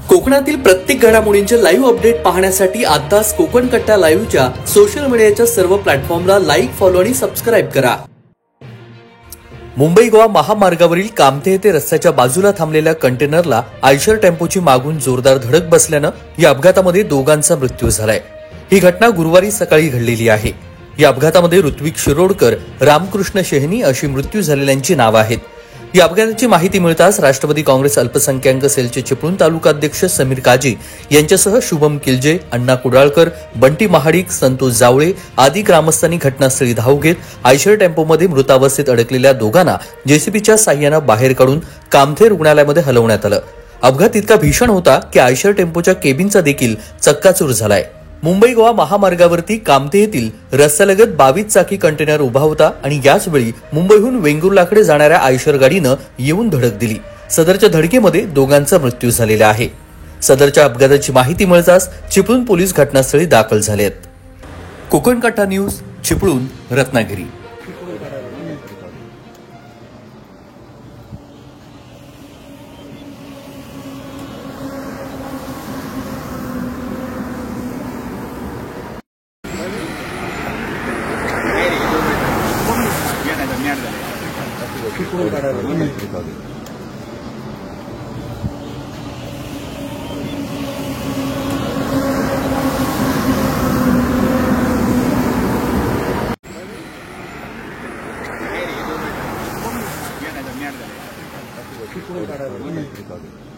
कोकणातील प्रत्येक घडामोडींचे लाईव्ह अपडेट पाहण्यासाठी आताच कोकण कट्टा लाईव्हच्या सोशल मीडियाच्या सर्व प्लॅटफॉर्मला लाईक, फॉलो आणि सबस्क्राईब करा। मुंबई गोवा महामार्गावरील कामथे येथे रस्त्याच्या बाजूला थांबलेल्या कंटेनरला आयशर टेम्पोची मागून जोरदार धडक बसल्यानं या अपघातामध्ये दोघांचा मृत्यू झालाय। ही घटना गुरुवारी सकाळी घडलेली आहे। या अपघातामध्ये ऋत्विक शिरोडकर, रामकृष्ण शेहनी अशी मृत्यू झालेल्यांची नावं आहेत। या अपघाताची माहिती मिळताच राष्ट्रवादी काँग्रेस अल्पसंख्याक सेलचे चिपळूण तालुका अध्यक्ष समीर काजी यांच्यासह शुभम किल्जे, अण्णा कुडाळकर, बंटी महाडिक, संतोष जावळे आदी ग्रामस्थांनी घटनास्थळी धाव घेत आयशर टेम्पोमध्ये मृतावस्थेत अडकलेल्या दोघांना जेसीबीच्या साह्याने बाहेर काढून कामथे रुग्णालयामध्ये हलवण्यात आलं। अपघात इतका भीषण होता की आयशर टेम्पोच्या केबिनचा देखील चक्काचूर झालाय। मुंबई गोवा महामार्गावरती कामथे येथील रस्त्यालगत 22 चाकी कंटेनर उभा होता आणि याच वेळी मुंबईहून वेंगुर्लाकडे जाणाऱ्या आयशर गाडीनं येऊन धडक दिली। सदरच्या धडकेमध्ये दोघांचा मृत्यू झालेला आहे। सदरच्या अपघाताची माहिती मिळताच चिपळूण पोलीस घटनास्थळी दाखल झालेत। कोकण कट्टा न्यूज, चिपळूण, रत्नागिरी। Mierda.